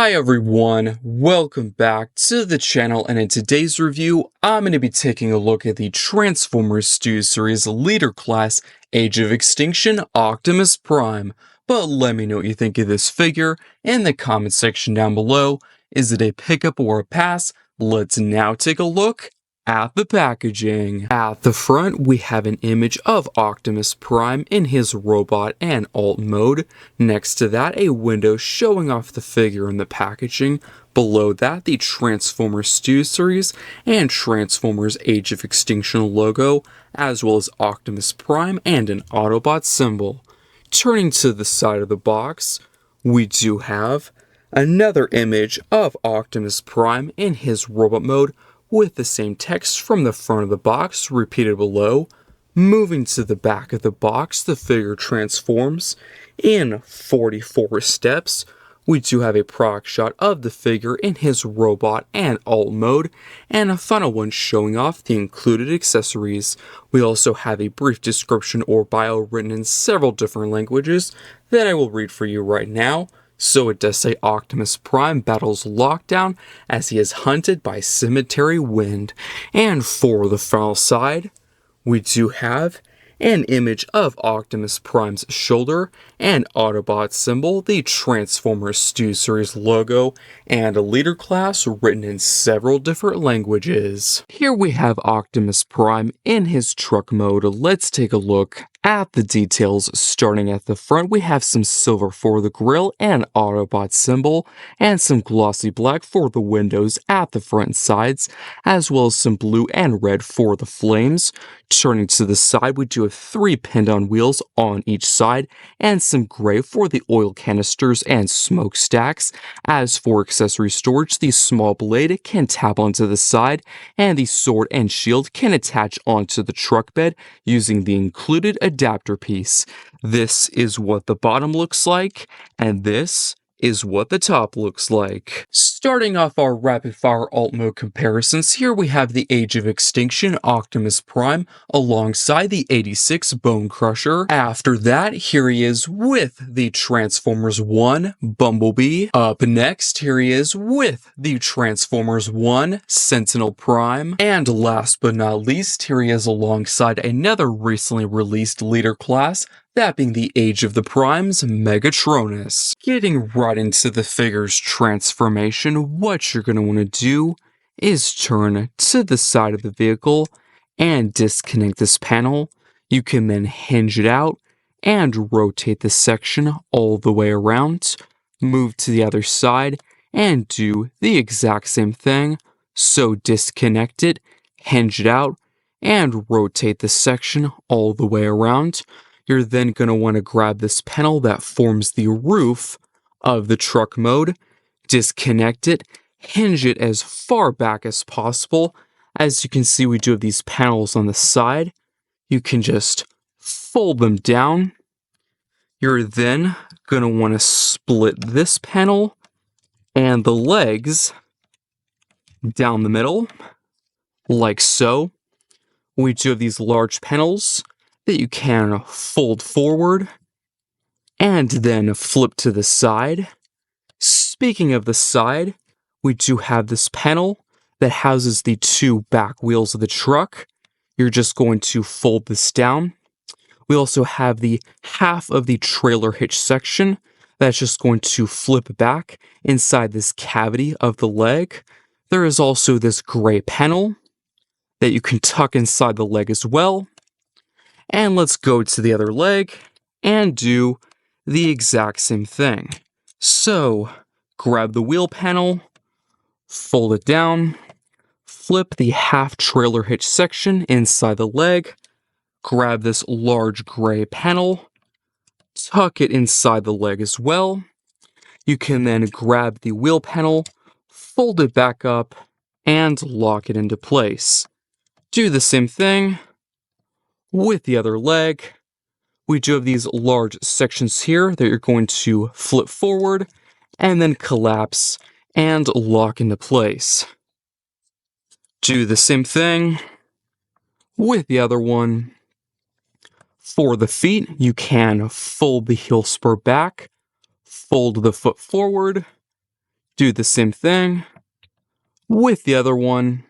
Hi everyone, welcome back to the channel, and in today's review, I'm going to be taking a look at the Transformers Studio Series Leader Class Age of Extinction Optimus Prime. But let me know what you think of this figure in the comment section down below. Is it a pickup or a pass? Let's now take a look at the packaging. At the front, we have an image of Optimus Prime in his robot and alt mode. Next to that, a window showing off the figure in the packaging. Below that, the Transformers Studio Series and Transformers Age of Extinction logo, as well as Optimus Prime and an Autobot symbol. Turning to the side of the box, we do have another image of Optimus Prime in his robot mode, with the same text from the front of the box repeated below. Moving to the back of the box, the figure transforms in 44 steps. We do have a product shot of the figure in his robot and alt mode, and a final one showing off the included accessories. We also have a brief description or bio written in several different languages that I will read for you right now. So it does say Optimus Prime battles Lockdown as he is hunted by Cemetery Wind. And for the final side, we do have an image of Optimus Prime's shoulder, an Autobot symbol, the Transformers Studio Series logo, and a leader class written in several different languages. Here we have Optimus Prime in his truck mode. Let's take a look at the details. Starting at the front, we have some silver for the grille and Autobot symbol, and some glossy black for the windows at the front and sides, as well as some blue and red for the flames. Turning to the side, we do have 3 pinned-on wheels on each side, and some gray for the oil canisters and smokestacks. As for accessory storage, the small blade can tap onto the side, and the sword and shield can attach onto the truck bed using the included adapter piece. This is what the bottom looks like, and this is what the top looks like. Starting off our rapid fire alt mode comparisons, here we have the Age of Extinction Optimus Prime alongside the 86 Bone Crusher. After that, here he is with the Transformers 1 Bumblebee. Up next, here he is with the Transformers 1 Sentinel Prime. And last but not least, here he is alongside another recently released leader class, that being the Age of the Primes, Megatronus. Getting right into the figure's transformation, what you're going to want to do is turn to the side of the vehicle and disconnect this panel. You can then hinge it out and rotate this section all the way around. Move to the other side and do the exact same thing. So disconnect it, hinge it out, and rotate this section all the way around. You're then going to want to grab this panel that forms the roof of the truck mode, disconnect it, hinge it as far back as possible. As you can see, we do have these panels on the side. You can just fold them down. You're then going to want to split this panel and the legs down the middle, like so. We do have these large panels that you can fold forward and then flip to the side. Speaking of the side, we do have this panel that houses the 2 back wheels of the truck. You're just going to fold this down. We also have the half of the trailer hitch section that's just going to flip back inside this cavity of the leg. There is also this gray panel that you can tuck inside the leg as well. And let's go to the other leg and do the exact same thing. So, grab the wheel panel, fold it down, flip the half trailer hitch section inside the leg, grab this large gray panel, tuck it inside the leg as well. You can then grab the wheel panel, fold it back up, and lock it into place. Do the same thing with the other leg. We do have these large sections here that you're going to flip forward and then collapse and lock into place. Do the same thing with the other one. For the feet, you can fold the heel spur back, fold the foot forward, Do the same thing with the other one.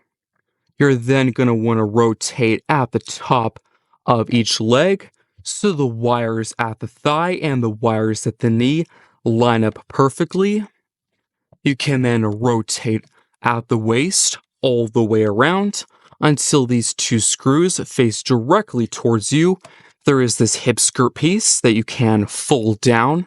You're then going to want to rotate at the top of each leg so the wires at the thigh and the wires at the knee line up perfectly. You can then rotate at the waist all the way around until these two screws face directly towards you. There is this hip skirt piece that you can fold down.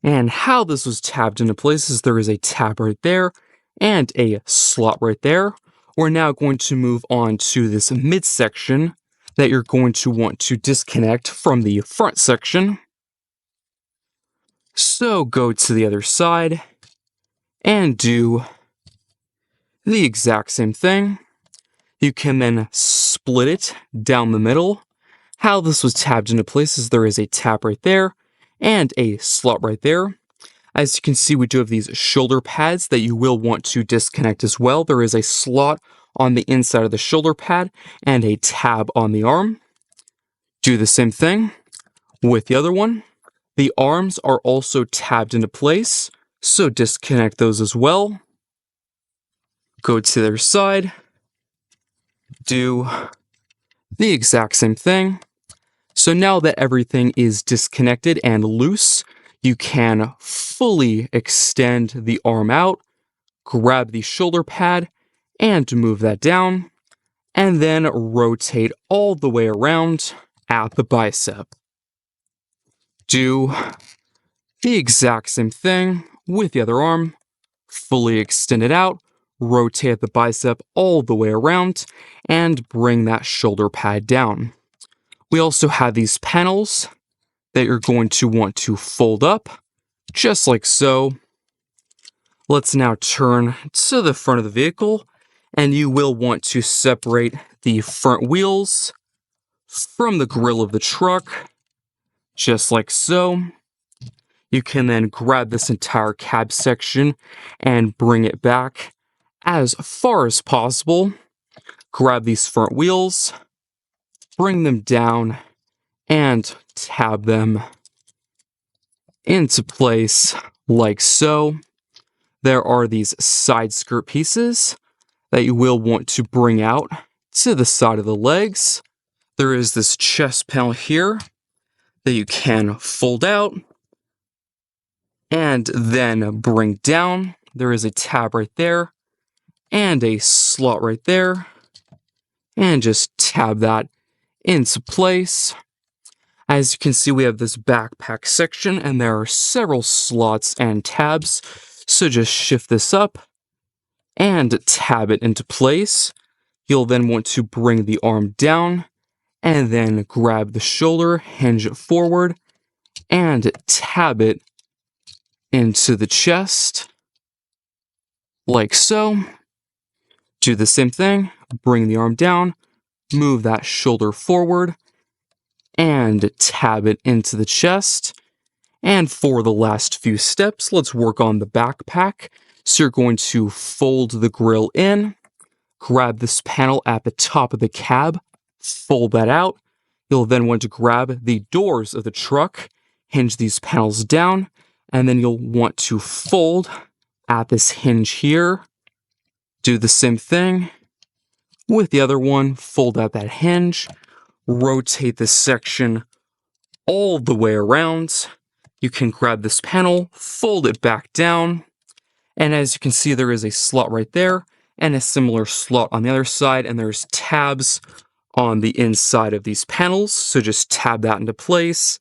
And how this was tabbed into place is there is a tab right there and a slot right there. We're now going to move on to this midsection that you're going to want to disconnect from the front section. So go to the other side and do the exact same thing. You can then split it down the middle. How this was tabbed into place is there is a tab right there and a slot right there. As you can see, we do have these shoulder pads that you will want to disconnect as well. There is a slot on the inside of the shoulder pad and a tab on the arm. Do the same thing with the other one. The arms are also tabbed into place, so disconnect those as well. Go to the other side. Do the exact same thing. So now that everything is disconnected and loose, you can fully extend the arm out, grab the shoulder pad, and move that down, and then rotate all the way around at the bicep. Do the exact same thing with the other arm, fully extend it out, rotate the bicep all the way around, and bring that shoulder pad down. We also have these panels that you're going to want to fold up, just like so. Let's now turn to the front of the vehicle, and you will want to separate the front wheels from the grille of the truck, just like so. You can then grab this entire cab section and bring it back as far as possible. Grab these front wheels, bring them down, and tab them into place like so. There are these side skirt pieces that you will want to bring out to the side of the legs. There is this chest panel here that you can fold out and then bring down. There is a tab right there and a slot right there, and just tab that into place. As you can see, we have this backpack section, and there are several slots and tabs. So just shift this up and tab it into place. You'll then want to bring the arm down and then grab the shoulder, hinge it forward, and tab it into the chest, like so. Do the same thing, bring the arm down, move that shoulder forward, and tab it into the chest. And for the last few steps, let's work on the backpack. So you're going to fold the grille in, grab this panel at the top of the cab, fold that out. You'll then want to grab the doors of the truck, hinge these panels down, and then you'll want to fold at this hinge here. Do the same thing with the other one, fold out that hinge, rotate this section all the way around. You can grab this panel, fold it back down, and as you can see, there is a slot right there and a similar slot on the other side, and there's tabs on the inside of these panels, so just tab that into place.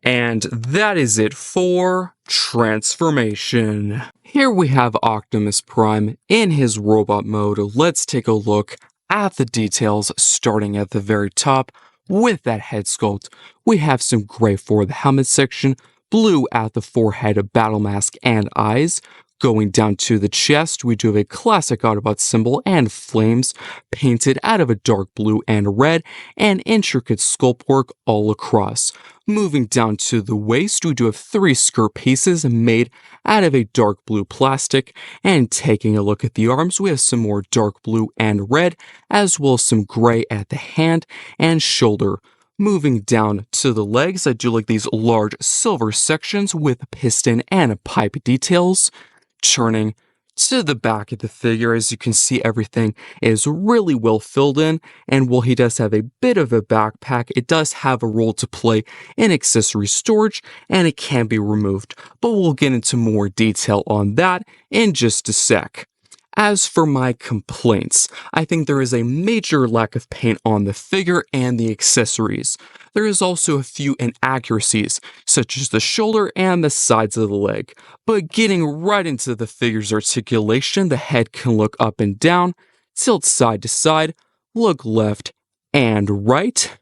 And that is it for transformation. Here we have Optimus Prime in his robot mode. Let's take a look at the details, starting at the very top with that head sculpt. We have some gray for the helmet section, blue at the forehead, battle mask, and eyes. Going down to the chest, we do have a classic Autobot symbol and flames painted out of a dark blue and red, and intricate sculpt work all across. Moving down to the waist, we do have 3 skirt pieces made out of a dark blue plastic, and taking a look at the arms, we have some more dark blue and red, as well as some gray at the hand and shoulder. Moving down to the legs, I do like these large silver sections with piston and pipe details. Turning to the back of the figure. As you can see, everything is really well filled in, and while he does have a bit of a backpack, it does have a role to play in accessory storage, and it can be removed, but we'll get into more detail on that in just a sec. As for my complaints, I think there is a major lack of paint on the figure and the accessories. There is also a few inaccuracies, such as the shoulder and the sides of the leg. But getting right into the figure's articulation, the head can look up and down, tilt side to side, look left and right.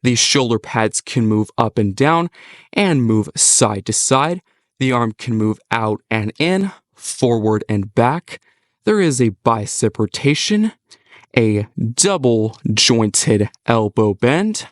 The shoulder pads can move up and down and move side to side. The arm can move out and in, forward and back. There is a bicep rotation, a double jointed elbow bend,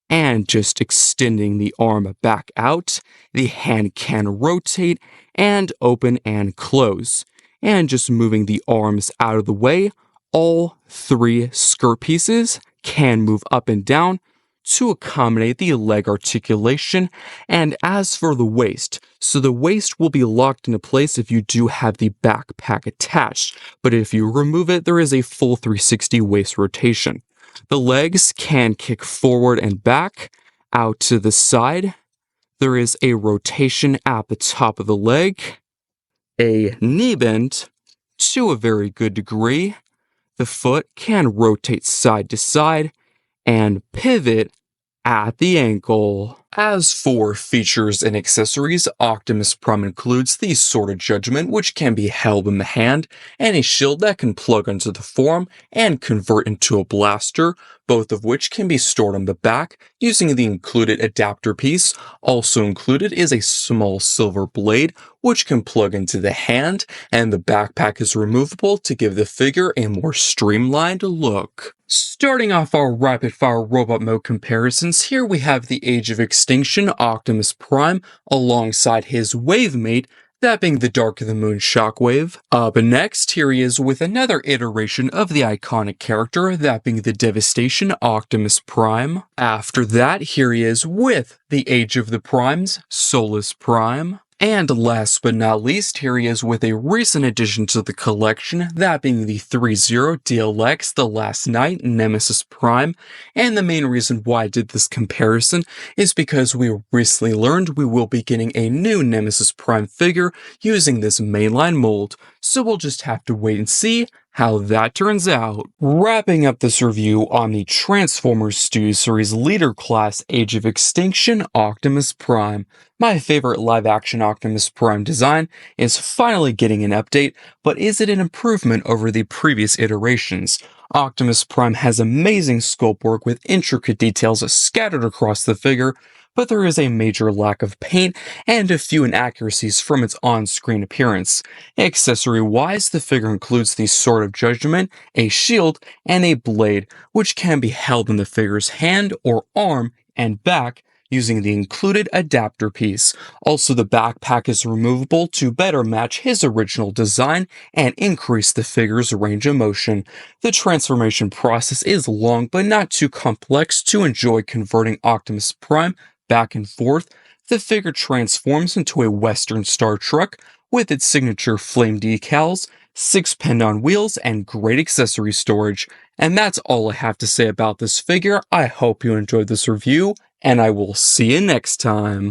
and just extending the arm back out. The hand can rotate and open and close. And just moving the arms out of the way, all three skirt pieces can move up and down to accommodate the leg articulation. And as for the waist, so the waist will be locked into place if you do have the backpack attached, but if you remove it, there is a full 360 waist rotation. The legs can kick forward and back, out to the side. There is a rotation at the top of the leg, a knee bend to a very good degree. The foot can rotate side to side and pivot at the ankle. As for features and accessories, Optimus Prime includes the Sword of Judgment, which can be held in the hand, and a shield that can plug onto the forearm and convert into a blaster, both of which can be stored on the back using the included adapter piece. Also included is a small silver blade, which can plug into the hand, and the backpack is removable to give the figure a more streamlined look. Starting off our rapid-fire robot mode comparisons, here we have the Age of Extinction Optimus Prime alongside his wave mate, that being the Dark of the Moon Shockwave. Up next, here he is with another iteration of the iconic character, that being the Devastation Optimus Prime. After that, here he is with the Age of the Primes, Solus Prime. And last but not least, here he is with a recent addition to the collection, that being the 3-0 DLX The Last Knight Nemesis Prime. And the main reason why I did this comparison is because we recently learned we will be getting a new Nemesis Prime figure using this mainline mold, so we'll just have to wait and see how that turns out. Wrapping up this review on the Transformers Studio Series Leader Class Age of Extinction Optimus Prime. My favorite live-action Optimus Prime design is finally getting an update, but is it an improvement over the previous iterations? Optimus Prime has amazing sculpt work with intricate details scattered across the figure, but there is a major lack of paint and a few inaccuracies from its on-screen appearance. Accessory-wise, the figure includes the Sword of Judgment, a shield, and a blade, which can be held in the figure's hand or arm and back using the included adapter piece. Also, the backpack is removable to better match his original design and increase the figure's range of motion. The transformation process is long but not too complex to enjoy converting Optimus Prime back and forth. The figure transforms into a Western Star truck with its signature flame decals, 6 pinned-on wheels, and great accessory storage. And that's all I have to say about this figure. I hope you enjoyed this review, and I will see you next time.